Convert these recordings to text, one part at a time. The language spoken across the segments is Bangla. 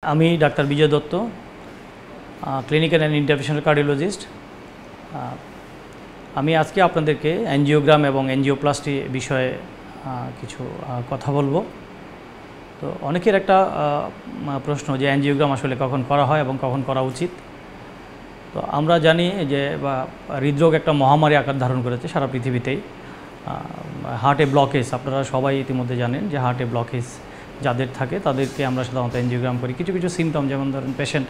আমি doctor Bijoy Dutta, clinical and interventional cardiologist. আমি আজকে আপনাদেরকে অ্যাঞ্জিওগ্রাম এবং অ্যাঞ্জিওপ্লাস্টি বিষয়ে কিছু কথা বলবো। তো অনেকের একটা প্রশ্ন যে অ্যাঞ্জিওগ্রাম আসলে কখন করা হয় এবং কখন করা উচিত। তো আমরা জানি যে হৃদরোগ একটা মহামারী আকার ধারণ করেছে সারা পৃথিবীতেই। হার্টে ব্লকেজ, আপনারা সবাই ইতিমধ্যে জানেন যে হার্টে ব্লকেজ যাদের থাকে তাদেরকে আমরা সাধারণত অ্যাঞ্জিওগ্রাম করি। কিছু কিছু সিমটম, যেমন ধরেন পেশেন্ট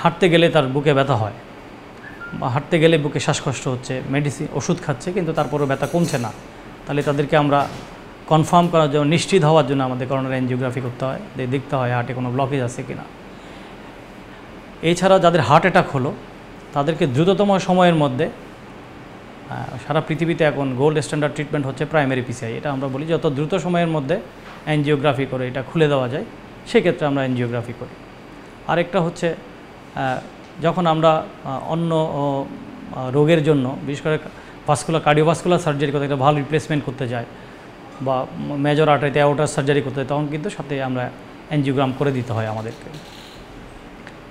হাঁটতে গেলে তার বুকে ব্যথা হয়, বা হাঁটতে গেলে বুকে শ্বাসকষ্ট হচ্ছে, মেডিসিন ওষুধ খাচ্ছে কিন্তু তারপরেও ব্যথা কমছে না, তাহলে তাদেরকে আমরা কনফার্ম করার জন্য, নিশ্চিত হওয়ার জন্য আমাদের করোনারি অ্যাঞ্জিওগ্রাফি করতে হয়, দেখতে হয় হার্টে কোনো ব্লকেজ আছে কিনা। এছাড়া যাদের হার্ট অ্যাটাক হলো তাদেরকে দ্রুততম সময়ের মধ্যে, সারা পৃথিবীতে এখন গোল্ড স্ট্যান্ডার্ড ট্রিটমেন্ট হচ্ছে প্রাইমারি পিসিআই। এটা আমরা বলি যত দ্রুত সময়ের মধ্যে অ্যাঞ্জিওগ্রাফি করে এটা খুলে দেওয়া যায় সেক্ষেত্রে আমরা অ্যাঞ্জিওগ্রাফি করি। আরেকটা হচ্ছে যখন আমরা অন্য রোগের জন্য, বিশেষ করে কার্ডিওভাস্কুলার সার্জারি করতে, একটা ভালো রিপ্লেসমেন্ট করতে যাই, বা মেজর আর্টারিতে অ্যাওর্টার সার্জারি করতে হয়, তখন কিন্তু সাথে আমরা অ্যাঞ্জিওগ্রাম করে দিতে হয় আমাদেরকে।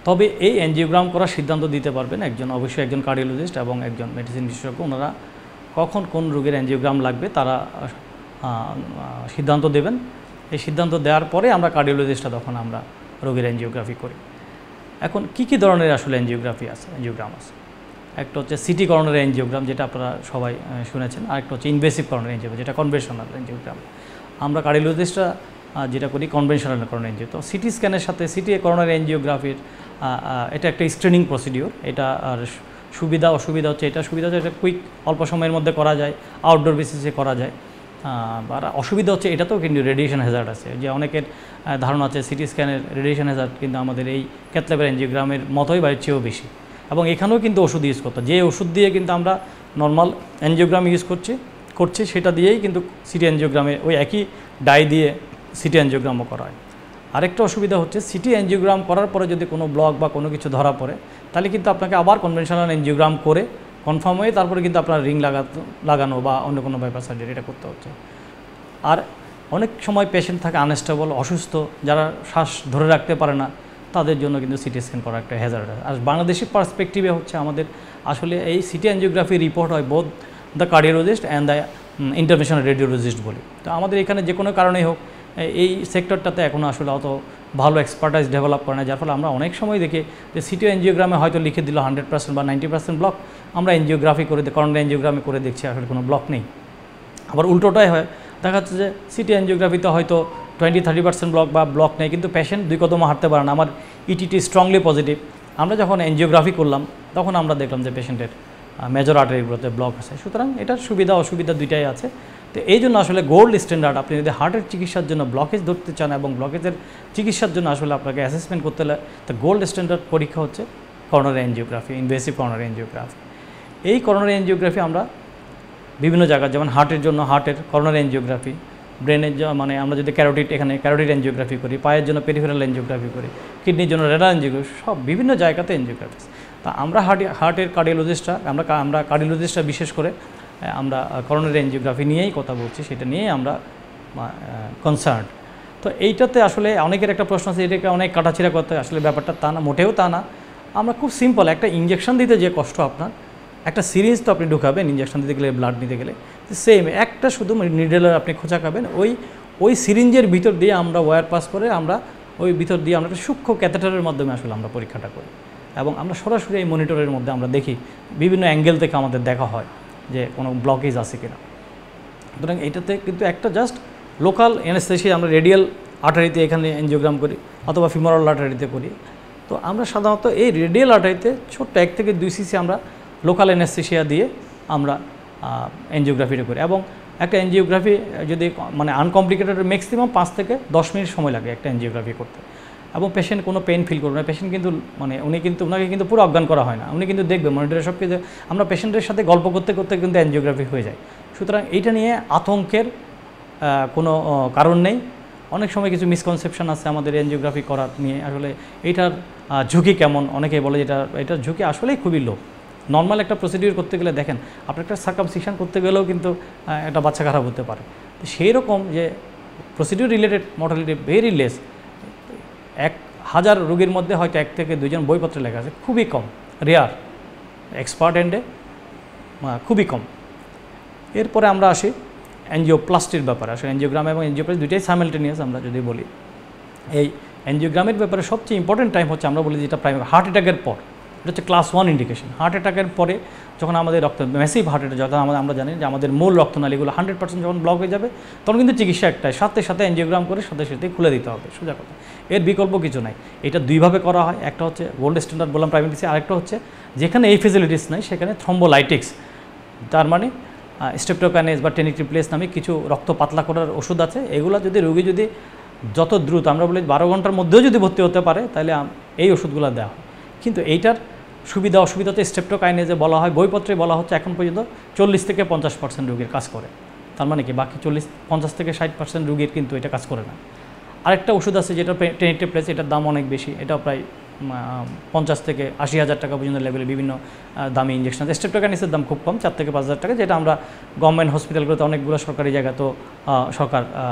তবে এই অ্যাঞ্জিওগ্রাম করার সিদ্ধান্ত দিতে পারবেন অবশ্যই একজন কার্ডিওলজিস্ট এবং একজন মেডিসিন বিশেষজ্ঞ। ওনারা কখন কোন রোগের অ্যাঞ্জিওগ্রাম লাগবে তারা সিদ্ধান্ত দেবেন। এই সিদ্ধান্ত দেওয়ার পরে আমরা কার্ডিওলজিস্টরা তখন আমরা রোগের অ্যাঞ্জিওগ্রাফি করি। এখন কী ধরনের আসলে অ্যাঞ্জিওগ্রাম আছে? একটা হচ্ছে সিটি করোনারি অ্যাঞ্জিওগ্রাম, যেটা আপনারা সবাই শুনেছেন। আরেকটা হচ্ছে ইনভেসিভ করোনারি অ্যাঞ্জিওগ্রাম, যেটা কনভেনশনাল অ্যাঞ্জিওগ্রাম। আমরা কার্ডিওলজিস্টরা যেটা করি কনভেনশনাল করোনারি অ্যাঞ্জিও। তো সিটি স্ক্যানের সাথে সিটি করোনারি অ্যাঞ্জিওগ্রাফির এটা একটা স্ক্রিনিং প্রসিডিওর। এটা আর সুবিধা অসুবিধা হচ্ছে, এটা কুইক, অল্প সময়ের মধ্যে করা যায়, আউটডোর বেসিসে করা যায়। আর অসুবিধা হচ্ছে এটাতেও কিন্তু রেডিয়েশন হ্যাজার্ড আছে, যে অনেকের ধারণা আছে সিটি স্ক্যানের রেডিয়েশন হ্যাজার্ড কিন্তু আমাদের এই ক্যাথল্যাবের অ্যাঞ্জিওগ্রামের মতোই বা এর চেয়েও বেশি। এবং এখানেও কিন্তু ওষুধ ইউজ করতে, যে ওষুধ দিয়ে কিন্তু আমরা নর্মাল অ্যাঞ্জিওগ্রাম ইউজ করছি সেটা দিয়েই কিন্তু সিটি অ্যাঞ্জিওগ্রামে ওই একই ডাই দিয়ে সিটি অ্যাঞ্জিওগ্রামও করা হয়। আরেকটা অসুবিধা হচ্ছে সিটি অ্যাঞ্জিওগ্রাম করার পরে যদি কোনো ব্লক বা কোনো কিছু ধরা পড়ে, তাহলে কিন্তু আপনাকে আবার কনভেনশনাল অ্যাঞ্জিওগ্রাম করে কনফার্ম হয়ে তারপরে কিন্তু আপনার রিং লাগানো বা অন্য কোনো বাইপাস সার্জারি এটা করতে হচ্ছে। আর অনেক সময় পেশেন্ট থাকে আনস্টেবল, অসুস্থ, যারা শ্বাস ধরে রাখতে পারে না, তাদের জন্য কিন্তু সিটি স্ক্যান করা একটা হ্যাজার্ড। আর বাংলাদেশি পার্সপেক্টিভে হচ্ছে আমাদের আসলে এই সিটি অ্যাঞ্জিওগ্রাফি রিপোর্ট হয় both the cardiologist and the interventional radiologist বলি। তো আমাদের এখানে যে কোনো কারণেই হোক এই সেক্টরটাতে এখনও আসলে অত ভালো এক্সপার্টাইজ ডেভেলপ করে না, যার ফলে আমরা অনেক সময় দেখি যে সিটি অ্যাঞ্জিওগ্রামে হয়তো লিখে দিল 100% বা 90% ব্লক, আমরা অ্যাঞ্জিওগ্রাফি করে করোনারি অ্যাঞ্জিওগ্রামে করে দেখছি আসলে কোনো ব্লক নেই। আবার উল্টোটাই হয়, দেখা যাচ্ছে যে সিটি অ্যাঞ্জিওগ্রাফিতে হয়তো 20-30% ব্লক বা ব্লক নেই, কিন্তু পেশেন্ট 2 কদম হাঁটতে পারে না, আমার ইটিটি স্ট্রংলি পজিটিভ। আমরা যখন অ্যাঞ্জিওগ্রাফি করলাম তখন আমরা দেখলাম যে পেশেন্টের মেজর আর্টারিগুলোতে ব্লক আছে। সুতরাং এটার সুবিধা অসুবিধা দুইটাই আছে। তো এই জন্য আসলে গোল্ড স্ট্যান্ডার্ড, আপনি যদি হার্টের চিকিৎসার জন্য ব্লকেজ ধরতে চান এবং ব্লকেজের চিকিৎসার জন্য আসলে আপনাকে অ্যাসেসমেন্ট করতে হলে, তো গোল্ড স্ট্যান্ডার্ড পরীক্ষা হচ্ছে coronary angiography, invasive coronary angiography. এই করোনারি অ্যাঞ্জিওগ্রাফি আমরা বিভিন্ন জায়গায়, যেমন হার্টের জন্য হার্টের করোনারি অ্যাঞ্জিওগ্রাফি, ব্রেনের মানে আমরা যদি ক্যারোটিড অ্যাঞ্জিওগ্রাফি করি, পায়ের জন্য পেরিফেরাল অ্যাঞ্জিওগ্রাফি করি, কিডনির জন্য রেনাল অ্যাঞ্জিওগ্রাফি, সব বিভিন্ন জায়গাতে অ্যাঞ্জিওগ্রাফি। তা আমরা হার্টের কার্ডিওলজিস্টরা, আমরা কার্ডিওলজিস্টরা বিশেষ করে আমরা করোনারি অ্যাঞ্জিওগ্রাফি নিয়েই কথা বলছি, সেটা নিয়েই আমরা কনসার্ন। তো এইটাতে আসলে অনেকের একটা প্রশ্ন আছে, এটাকে অনেক কাটাছিড়া করতে, আসলে ব্যাপারটা তা না, মোটেও তা না। আমরা খুব সিম্পল, একটা ইঞ্জেকশন দিতে যে কষ্ট আপনার, একটা সিরিঞ্জ তো আপনি ঢুকাবেন ইঞ্জেকশন দিতে গেলে, ব্লাড নিতে গেলে সেম একটা শুধু নিডেলের আপনি খোঁচা খাবেন, ওই সিরিঞ্জের ভিতর দিয়ে আমরা ওয়্যার পাস করে আমরা ওই ভিতর দিয়ে আমরা একটা সূক্ষ্ম ক্যাথেটারের মাধ্যমে আসলে আমরা পরীক্ষাটা করি, এবং আমরা সরাসরি এই মনিটরের মধ্যে আমরা দেখি, বিভিন্ন অ্যাঙ্গেল থেকে আমাদের দেখা হয় যে কোনো ব্লকেজ আছে কিনা। সুতরাং এটাতে কিন্তু একটা জাস্ট লোকাল অ্যানেস্থেসিয়া, আমরা রেডিয়াল আর্টারিতে এখানে অ্যাঞ্জিওগ্রাম করি অথবা ফিমোরাল আর্টারিতে করি। তো আমরা সাধারণত এই রেডিয়াল আর্টারিতে ছোট্ট 1 থেকে 2 সিসি আমরা লোকাল অ্যানেস্থেসিয়া দিয়ে আমরা অ্যাঞ্জিওগ্রাফিটা করি। এবং একটা অ্যাঞ্জিওগ্রাফি যদি মানে আনকমপ্লিকেটেড, ম্যাক্সিমাম 5 থেকে 10 মিনিট সময় লাগে একটা অ্যাঞ্জিওগ্রাফি করতে, এবং পেশেন্ট কোনো পেন ফিল করবে না। পেশেন্ট কিন্তু ওনাকে কিন্তু পুরো অজ্ঞান করা হয় না, উনি কিন্তু দেখবে মনিটরে সব কিছু। আমরা পেশেন্টের সাথে গল্প করতে করতে কিন্তু অ্যাঞ্জিওগ্রাফি হয়ে যায়। সুতরাং এইটা নিয়ে আতঙ্কের কোনো কারণ নেই। অনেক সময় কিছু মিসকনসেপশন আছে আমাদের অ্যাঞ্জিওগ্রাফি করার নিয়ে, আসলে এইটার ঝুঁকি কেমন, অনেকে বলে এটার ঝুঁকি আসলেই খুবই লো। নর্মাল একটা প্রসিডিওর করতে গেলে দেখেন, আপনার একটা সার্কামসিশন করতে গেলেও কিন্তু একটা বাচ্চা খারাপ হতে পারে। তো সেই রকম যে procedure related mortality very less, 1000 রোগীর মধ্যে হয়তো 1 থেকে 2 জন বইপত্রে লেখা আছে, খুবই কম, রেয়ার, এক্সপার্ট এন্ডে খুবই কম। এরপরে আমরা আসি এনজিওপ্লাস্টির ব্যাপারে। আসলে এনজিওগ্রাম এবং এনজিওপ্লাস্টি দুইটাই সাইমালটেনিয়াস। আমরা যদি বলি এই এনজিওগ্রামের ব্যাপারে সবচেয়ে ইম্পর্টেন্ট টাইম হচ্ছে, আমরা বলি যেটা প্রাইমারি হার্ট অ্যাটাকের পর, এটা হচ্ছে ক্লাস 1 ইন্ডিকেশন। হার্ট অ্যাটাকের পরে যখন আমাদের রক্ত ম্যাসিভ হার্ট অ্যাটাক, যখন আমরা জানি যে আমাদের মূল রক্তনালীগুলো 100% যখন ব্লক হয়ে যাবে, তখন কিন্তু চিকিৎসা একটাই, সাথে সাথে এনজিওগ্রাম করে সাথে সাথে খুলে দিতে হবে, সোজা কথা। এর বিকল্প কিছু নাই। এটা দুইভাবে করা হয়, একটা হচ্ছে গোল্ড স্ট্যান্ডার্ড বললাম প্রাইমারি পিসি, আরেকটা হচ্ছে যেখানে এই ফেসিলিটিস নাই সেখানে থ্রম্বোলাইটিক্স, তার মানে স্ট্রেপ্টোকাইনেজ বা টেনিট্রিপ্লেস নামে কিছু রক্ত পাতলা করার ওষুধ আছে। এগুলো যদি রোগী যদি যত দ্রুত, আমরা বলি 12 ঘন্টার মধ্যেও যদি ভর্তি হতে পারে, তাহলে এই ওষুধগুলো দেওয়া হয়। কিন্তু এইটার সুবিধা অসুবিধা হচ্ছে স্ট্রেপ্টোকাইনেজে বলা হয়, বইপত্রে বলা হচ্ছে এখন পর্যন্ত 40 থেকে 50% রোগীর কাজ করে। তার মানে কি বাকি 50 থেকে 60% রোগীর কিন্তু এটা কাজ করে না। আরেকটা ওষুধ আছে যেটা টেনিট্রিপ্লেস, এটার দাম অনেক বেশি, এটা প্রায় 50 থেকে 80,000 টাকা পর্যন্ত লেভেলে বিভিন্ন দামি ইঞ্জেকশন আছে। স্ট্রেপ্টোকাইনেসের দাম খুব কম, 4 থেকে 5,000 টাকা, যেটা আমরা গভর্নমেন্ট হসপিটালগুলোতে অনেকগুলো সরকারি জায়গা তো সরকার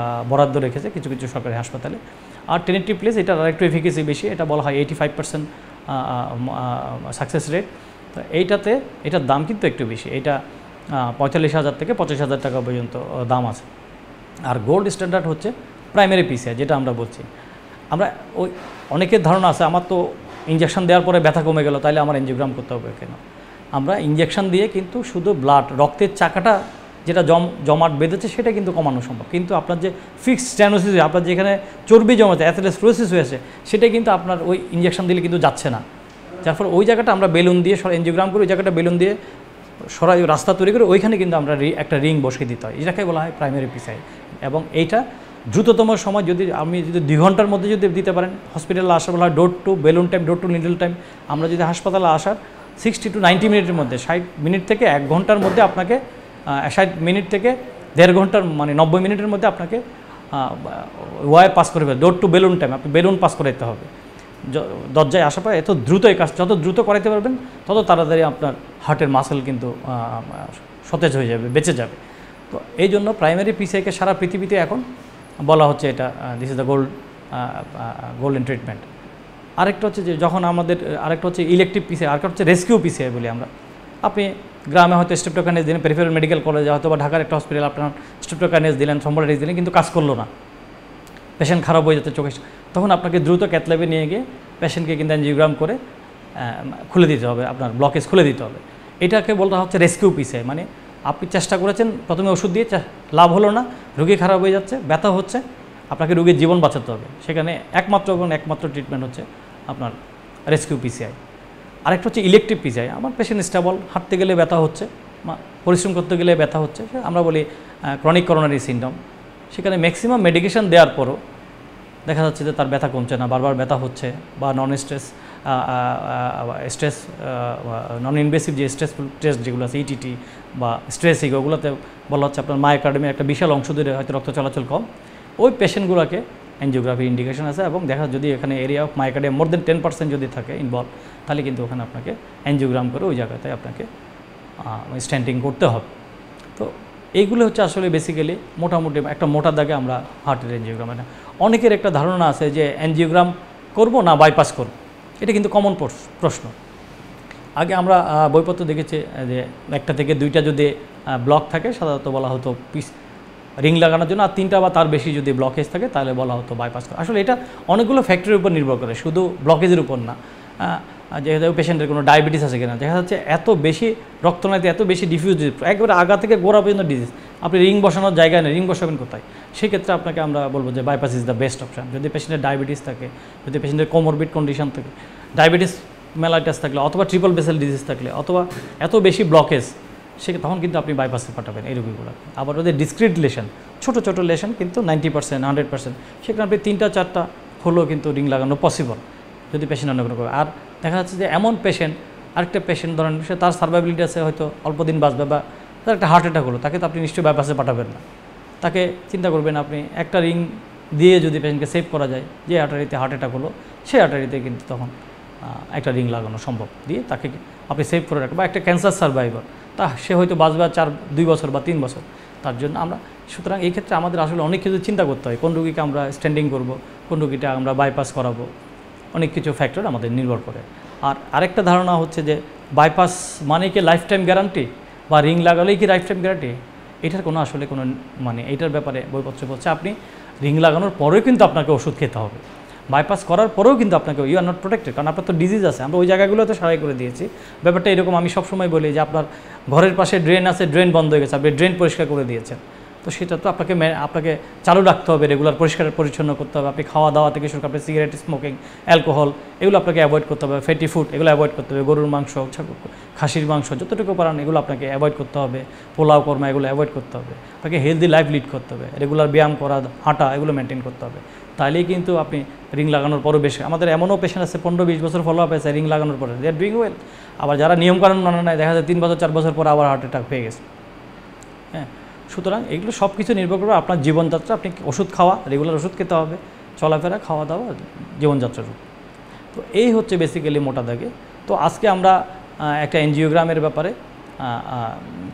বরাদ্দ রেখেছে কিছু কিছু সরকারি হাসপাতালে। আর টেনিট্রিপ্লেস এটার আরেকটু এফিকেসি বেশি, এটা বলা হয় 85% সাকসেস রেট। তো এইটাতে এটার দাম কিন্তু একটু বেশি, এটা 45,000 থেকে 25,000 টাকা পর্যন্ত দাম আছে। আর গোল্ড স্ট্যান্ডার্ড হচ্ছে প্রাইমারি পিসিআই, যেটা আমরা বলছি। আমরা ওই অনেকের ধারণা আছে আমার তো ইঞ্জেকশন দেওয়ার পরে ব্যথা কমে গেল, তাইলে আমার এনজিওগ্রাম করতে হবে কেন? আমরা ইঞ্জেকশন দিয়ে কিন্তু শুধু ব্লাড, রক্তের চাকাটা যেটা জমাট বেঁধেছে সেটা কিন্তু কমানো সম্ভব, কিন্তু আপনার যে ফিক্সড স্ট্যানোসিস, আপনার যেখানে চর্বি জমাতে অ্যাথেরোস্ক্লেরোসিস হয়েছে, সেটা কিন্তু আপনার ওই ইঞ্জেকশন দিলে কিন্তু যাচ্ছে না। যার ফলে ওই জায়গাটা আমরা বেলুন দিয়ে এনজিওগ্রাম করে, ওই জায়গাটা বেলুন দিয়ে সরাই রাস্তা তৈরি করে ওইখানে কিন্তু আমরা একটা রিং বসিয়ে দিতে হয়, এটাকে বলা হয় প্রাইমারি পিসিআই। এবং এইটা দ্রুততম সময় যদি 2 ঘন্টার মধ্যে যদি দিতে পারেন, হসপিটালে আসার বলা হয় door to balloon time, door to needle time. আমরা যদি হাসপাতালে আসার 60 to 90 মিনিটের মধ্যে, 60 মিনিট থেকে 1 ঘন্টার মধ্যে আপনাকে 60 মিনিট থেকে 1.5 ঘন্টার মানে 90 মিনিটের মধ্যে আপনাকে ওয়াই পাস করে ফেলবে, ডোর টু বেলুন টাইম, আপনি বেলুন পাস করে দিতে হবে দরজায় আসার পর। এত দ্রুত এই কাজ যত দ্রুত করাইতে পারবেন তত তাড়াতাড়ি আপনার হার্টের মাসেল কিন্তু সতেজ হয়ে যাবে, বেঁচে যাবে। তো এই জন্য প্রাইমারি পিসিআইকে সারা পৃথিবীতে এখন বলা হচ্ছে এটা this is the golden treatment. আরেকটা হচ্ছে যে যখন আমাদের আরেকটা হচ্ছে ইলেকটিভ পিসিআই, আরেকটা হচ্ছে রেস্কিউ পিসিআই বলি আমরা। আপনি গ্রামে হয়তো স্ট্রেপ্টোকাইনেজ দিলেন, পেরিফেরাল মেডিকেল কলেজে হয়তো বা ঢাকার একটা হসপিটাল আপনার স্ট্রেপ্টোকাইনেজ দিলেন, থ্রম্বোলাইটিস দিলেন, কিন্তু কাজ করলো না, পেশেন্ট খারাপ হয়ে যাচ্ছে চোখে, তখন আপনাকে দ্রুত ক্যাথ ল্যাবে নিয়ে গিয়ে পেশেন্টকে কিন্তু এনজিওগ্রাম করে খুলে দিতে হবে, আপনার ব্লকেজ খুলে দিতে হবে। এটাকে বলতে হচ্ছে রেস্কিউ পিসিআই। মানে আপনি চেষ্টা করেছেন প্রথমে ওষুধ দিয়ে, লাভ হলো না, রোগী খারাপ হয়ে যাচ্ছে, ব্যথা হচ্ছে, আপনাকে রোগীর জীবন বাঁচাতে হবে, সেখানে একমাত্র ট্রিটমেন্ট হচ্ছে আপনার রেস্কিউ পিসিআই। আরেকটা হচ্ছে ইলেকটিভ পিসিআই। আমার পেশেন্ট স্টেবল, হাঁটতে গেলে ব্যথা হচ্ছে, পরিশ্রম করতে গেলে ব্যথা হচ্ছে, আমরা বলি ক্রনিক করোনারি সিনড্রোম। সেখানে ম্যাক্সিমাম মেডিকেশন দেওয়ার পরও দেখা যাচ্ছে যে তার ব্যথা কমছে না, বারবার ব্যথা হচ্ছে, বা নন ইনভেসিভ যে স্ট্রেসফুল টেস্ট যেগুলো আছে, ইটিটি বা স্ট্রেসিং, ওগুলোতে বলা হচ্ছে আপনার মায়োকার্ডিয়ামের একটা বিশাল অংশ ধরে হয়তো রক্ত চলাচল কম, ওই পেশেন্টগুলোকে এনজিওগ্রাফি ইন্ডিকেশন আছে। এবং দেখা যদি এখানে এরিয়া অফ মায়োকার্ডিয়াম মোর দেন 10% যদি থাকে ইনভলভ, তাহলে কিন্তু ওখানে আপনাকে এনজিওগ্রাম করে ওই জায়গাতে আপনাকে স্ট্যান্টিং করতে হবে। তো এইগুলো হচ্ছে আসলে বেসিক্যালি মোটামুটি একটা মোটা দাগে আমরা হার্টের এনজিওগ্রাম। অনেকের একটা ধারণা আছে যে এনজিওগ্রাম করব না বাইপাস করব, এটা কিন্তু কমন প্রশ্ন। আগে আমরা বইপত্র দেখেছি যে 1টা থেকে 2টা যদি ব্লক থাকে সাধারণত বলা হতো রিং লাগানোর জন্য, আর 3টা বা তার বেশি যদি ব্লকেজ থাকে তাহলে বলা হতো বাইপাস করা। আসলে এটা অনেকগুলো ফ্যাক্টরের উপর নির্ভর করে, শুধু ব্লকেজের উপর না। যেহেতু পেশেন্টের কোনো ডায়াবেটিস আছে কিনা, দেখা যাচ্ছে এত বেশি রক্তনালীতে এত বেশি ডিফিউজ, একবারে আগা থেকে গোড়া পর্যন্ত ডিজিজ, আপনি রিং বসানোর জায়গায় নেই, রিং বসাবেন কোথায়? সেক্ষেত্রে আপনাকে আমরা বলবো যে bypass is the best option. যদি পেশেন্টের ডায়াবেটিস থাকে, যদি পেশেন্টের কোমরবিড কন্ডিশন থাকে, ডায়াবেটিস মেলাইটাস থাকলে, অথবা ট্রিপল বেসেল ডিজিজ থাকলে, অথবা এত বেশি ব্লকেজ, তখন কিন্তু আপনি বাইপাসে পাঠাবেন এই রোগীগুলো। আবার ওদের ডিসক্রিট লেশন, ছোটো ছোটো লেশন কিন্তু 90% 100%, সেখানে আপনি 3টা 4টা হলেও কিন্তু রিং লাগানো পসিবল যদি পেশেন্ট অন্য কোনো করে। আর দেখা যাচ্ছে যে এমন পেশেন্ট, আরেকটা পেশেন্ট ধরেন সে তার সার্ভাইবিলিটি আছে, হয়তো অল্প দিন বাঁচবে, বা তার একটা হার্ট অ্যাটাক হলো, তাকে তো আপনি নিশ্চয়ই বাইপাসে পাঠাবেন না। তাকে চিন্তা করবেন আপনি একটা রিং দিয়ে যদি পেশেন্টকে সেভ করা যায়, যে আর্টারিতে হার্ট অ্যাটাক হলো সেই আর্টারিতে কিন্তু তখন একটা রিং লাগানো সম্ভব, দিয়ে তাকে আপনি সেভ করে রাখবেন। বা একটা ক্যান্সার সার্ভাইভার, সে হয়তো বাঁচবে 2 বছর বা 3 বছর, তার জন্য আমরা, সুতরাং এই ক্ষেত্রে আমাদের আসলে অনেক কিছু চিন্তা করতে হয়, কোন রোগীকে আমরা স্ট্যান্ডিং করব, কোন রোগীটা আমরা বাইপাস করাবো, অনেক কিছু ফ্যাক্টর আমাদের নির্ভর করে। আর আরেকটা ধারণা হচ্ছে যে বাইপাস মানে কি লাইফ টাইম গ্যারান্টি বা রিং লাগালেই কি লাইফ টাইম গ্যারান্টি, এটার কোনো আসলে কোনো মানে এইটার ব্যাপারে বইপত্র বলছে আপনি রিং লাগানোর পরেও কিন্তু আপনাকে ওষুধ খেতে হবে, বাইপাস করার পরেও কিন্তু আপনাকে ইউ আর নট প্রোটেক্টেড, কারণ আপনার তো ডিজিজ আছে। আমরা ওই জায়গাগুলোতে সারাই করে দিয়েছি। ব্যাপারটা এরকম, আমি সবসময় বলি যে আপনার ঘরের পাশে ড্রেন আছে, ড্রেন বন্ধ হয়ে গেছে, আপনি ড্রেন পরিষ্কার করে দিয়েছেন, তো সেটা তো আপনাকে চালু রাখতে হবে, রেগুলার পরিষ্কার পরিচ্ছন্ন করতে হবে। আপনি খাওয়া দাওয়া থেকে শুরু করে আপনি সিগারেট, স্মোকিং, অ্যালকোহল এগুলো আপনাকে অ্যাভয়েড করতে হবে, ফ্যাটি ফুড এগুলো অ্যাভয়েড করতে হবে, গরুর মাংস, খাসির মাংস যতটুকু পারেন এগুলো আপনাকে অ্যাভয়েড করতে হবে, পোলাও কর্মা এগুলো অ্যাভয়েড করতে হবে, আপনাকে হেলদি লাইফ লিড করতে হবে, রেগুলার ব্যায়াম করা, হাঁটা এগুলো মেনটেন করতে হবে। তাহলেই কিন্তু আপনি রিং লাগানোর পরও বেশি, আমাদের এমনও পেশেন্ট আছে 15-20 বছর ফলো আপ আছে রিং লাগানোর পরে, দে আর ডুইং ওয়েল। আবার যারা নিয়মকানুন মানে নেয় দেখা যায় 3 বছর 4 বছর পর আবার হার্ট অ্যাটাক হয়ে গেছে। হ্যাঁ, সুতরাং এগুলো সব কিছু নির্ভর করবে আপনার জীবনযাত্রা। আপনি ওষুধ খাওয়া, রেগুলার ওষুধ খেতে হবে, চলাফেরা, খাওয়া দাওয়া, জীবনযাত্রার উপর। তো এই হচ্ছে বেসিক্যালি মোটা দাগে। তো আজকে আমরা একটা এনজিওগ্রামের ব্যাপারে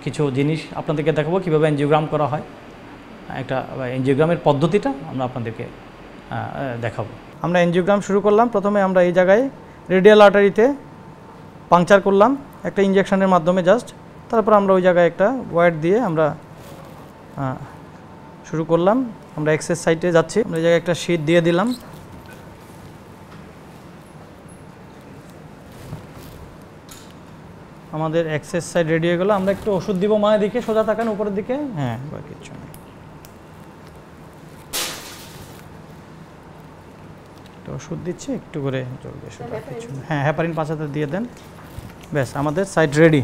কিছু জিনিস আপনাদেরকে দেখাবো, কীভাবে এনজিওগ্রাম করা হয়, একটা এনজিওগ্রামের পদ্ধতিটা আমরা আপনাদেরকে দেখাবো। আমরা এনজিওগ্রাম শুরু করলাম। প্রথমে আমরা এই জায়গায় রেডিয়াল আর্টারিতে পাংচার করলাম একটা ইঞ্জেকশনের মাধ্যমে জাস্ট, তারপর আমরা ওই জায়গায় একটা ওয়্যার দিয়ে আমরা শুরু করলাম। আমরা এক্সেস সাইটে যাচ্ছি, আমরা এই জায়গায় একটা শীট দিয়ে দিলাম। আমাদের এক্সেস সাইড রেডি হয়ে গেলো। আমরা একটু ওষুধ দিব মায়ের দিকে, সোজা তাকান উপরের দিকে, হ্যাঁ কিচ্ছু নেই, একটু ওষুধ দিচ্ছি একটু করে চলবে, সোজা কিছু নেই, হ্যাঁ হ্যাপারিন 5 হাতে দিয়ে দেন, ব্যাস আমাদের সাইড রেডি।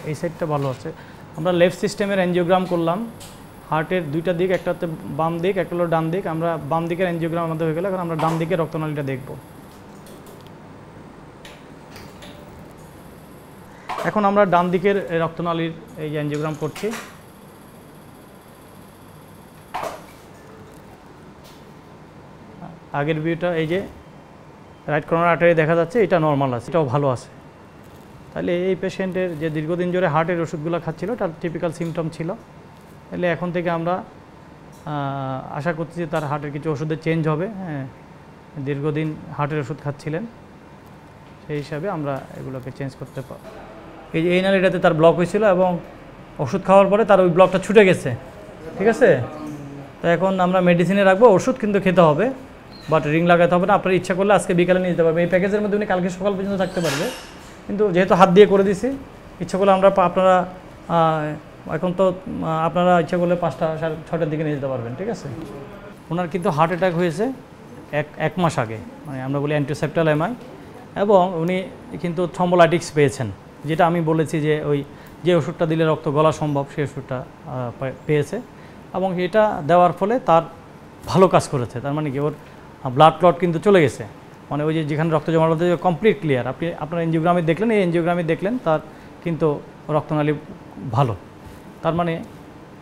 এই সাইডটা ভালো আছে। আমরা লেফট সিস্টেমের এনজিওগ্রাম করলাম, হার্টের দুইটা দিক, একটা হচ্ছে বাম দিক, একটা হলো ডান দিক। আমরা বাম দিকের এনজিওগ্রাম আমাদের হয়ে গেল, এখন আমরা ডান দিকের রক্তনালীটা দেখব। এখন আমরা ডান দিকের রক্তনালীর এই এনজিওগ্রাম করছি। আগের ভিউটা এই যে রাইট কর্নার আর্টারি দেখা যাচ্ছে, এটা নর্মাল আছে, এটাও ভালো আছে। তাহলে এই পেশেন্টের যে দীর্ঘদিন ধরে হার্টের ওষুধগুলো খাচ্ছিল তার টিপিক্যাল সিমটম ছিল। তাহলে এখন থেকে আমরা আশা করছি যে তার হার্টের কিছু ওষুধে চেঞ্জ হবে। হ্যাঁ, দীর্ঘদিন হার্টের ওষুধ খাচ্ছিলেন, সেই হিসাবে আমরা এগুলোকে চেঞ্জ করতে পারি। এই যে এই নালীটাতে তার ব্লক হয়েছিল এবং ওষুধ খাওয়ার পরে তার ওই ব্লকটা ছুটে গেছে, ঠিক আছে। তো এখন আমরা মেডিসিনে রাখবো, ওষুধ কিন্তু খেতে হবে, বাট রিং লাগাতে হবে না। আপনার ইচ্ছা করলে আজকে বিকালে নিয়ে যেতে পারবে, এই প্যাকেজের মধ্যে উনি কালকে সকাল পর্যন্ত থাকতে পারবে। কিন্তু যেহেতু হাত দিয়ে করে দিছি, ইচ্ছা করলে আপনারা এখন তো আপনারা ইচ্ছা করলে 5টা 6টার দিকে নিয়ে যেতে পারবেন, ঠিক আছে। ওনার কিন্তু হার্ট অ্যাটাক হয়েছে এক মাস আগে, মানে আমরা বলি অ্যান্টিসেপ্টাল এমআই, এবং উনি কিন্তু থ্রম্বোলাইটিক্স পেয়েছেন, যেটা আমি বলেছি যে ওই যে ওষুধটা দিলে রক্ত গলা সম্ভব সেই ওষুধটা পেয়েছে, এবং এটা দেওয়ার ফলে তার ভালো কাজ করেছে। তার মানে কি ওর ব্লাড ক্লট কিন্তু চলে গেছে, মানে ওই যে যেখানে রক্ত জমা হতে কমপ্লিট ক্লিয়ার। আপনার এনজিওগ্রামে দেখলেন, এই এনজিওগ্রামে দেখলেন তার কিন্তু রক্তনালী ভালো, তার মানে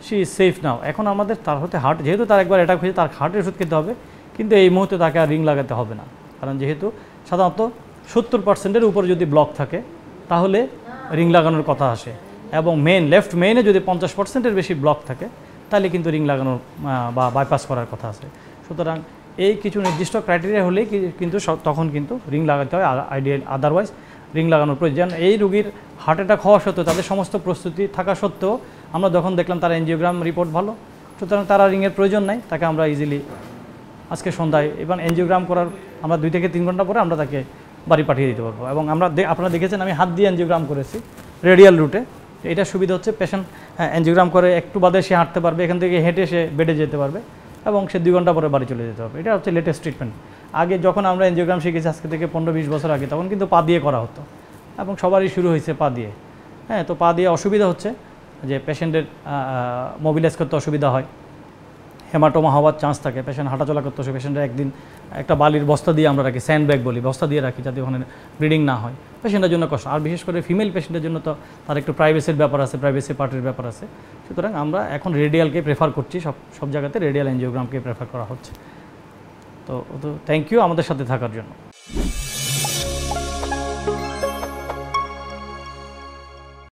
শি ইজ সেফ নাও। এখন আমাদের তার হতে হার্ট, যেহেতু তার একবার অ্যাটাক হয়েছে, তার হার্টের ওষুধ খেতে হবে, কিন্তু এই মুহূর্তে তাকে আর রিং লাগাতে হবে না, কারণ যেহেতু সাধারণত 70%-এর উপরে যদি ব্লক থাকে তাহলে রিং লাগানোর কথা আসে, এবং লেফট মেইনে যদি 50%-এর বেশি ব্লক থাকে তাহলে কিন্তু রিং লাগানোর বা বাইপাস করার কথা আছে। সুতরাং এই কিছু নির্দিষ্ট ক্রাইটেরিয়া হলেই কিন্তু তখন কিন্তু রিং লাগাতে হয়, আইডিয়াল আদারওয়াইজ রিং লাগানোর প্রয়োজন। এই রোগীর হার্ট অ্যাটাক হওয়া সত্ত্বেও, তাদের সমস্ত প্রস্তুতি থাকা সত্ত্বেও আমরা যখন দেখলাম তার এনজিওগ্রাম রিপোর্ট ভালো, সুতরাং তারা রিংয়ের প্রয়োজন নাই, তাকে আমরা ইজিলি আজকে সন্ধ্যায় এবং এনজিওগ্রাম করার আমরা 2 থেকে 3 ঘন্টা পরে আমরা তাকে বাড়ি পাঠিয়ে দিতে পারবো। এবং আপনারা দেখেছেন আমি হাত দিয়ে এনজিওগ্রাম করেছি রেডিয়াল রুটে। এটা সুবিধা হচ্ছে পেশেন্ট এনজিওগ্রাম করে একটু বাদে সে হাঁটতে পারবে, এখান থেকে হেঁটে সে বেডে যেতে পারবে এবং সে 2 ঘন্টা পরে বাড়ি চলে যেতে পারবে। এটা হচ্ছে লেটেস্ট ট্রিটমেন্ট। আগে যখন আমরা এনজিওগ্রাম শিখেছি আজকে থেকে 15-20 বছর আগে, তখন কিন্তু পা দিয়ে করা হতো এবং সবারই শুরু হয়েছে পা দিয়ে। হ্যাঁ, তো পা দিয়ে অসুবিধা হচ্ছে যে পেশেন্টের মোবিলাইজ করতে অসুবিধা হয়, হেমাটোমা হওয়ার চান্স থাকে, পেশেন্ট হাঁটাচলা করতে আসে, পেশেন্টের একদিন একটা বালির বস্তা দিয়ে আমরা রাখি, স্যান্ড ব্যাগ বলি, বস্তা দিয়ে রাখি যাতে ওখানে ব্লিডিং না হয়, পেশেন্টের জন্য কষ্ট। আর বিশেষ করে ফিমেল পেশেন্টের জন্য তো তার একটু প্রাইভেসির ব্যাপার আছে, প্রাইভেসি পার্টির ব্যাপার আছে। সুতরাং আমরা এখন রেডিয়ালকে প্রেফার করছি, সব জায়গাতে রেডিয়াল এনজিওগ্রামকে প্রেফার করা হচ্ছে। তো থ্যাংক ইউ আমাদের সাথে থাকার জন্য।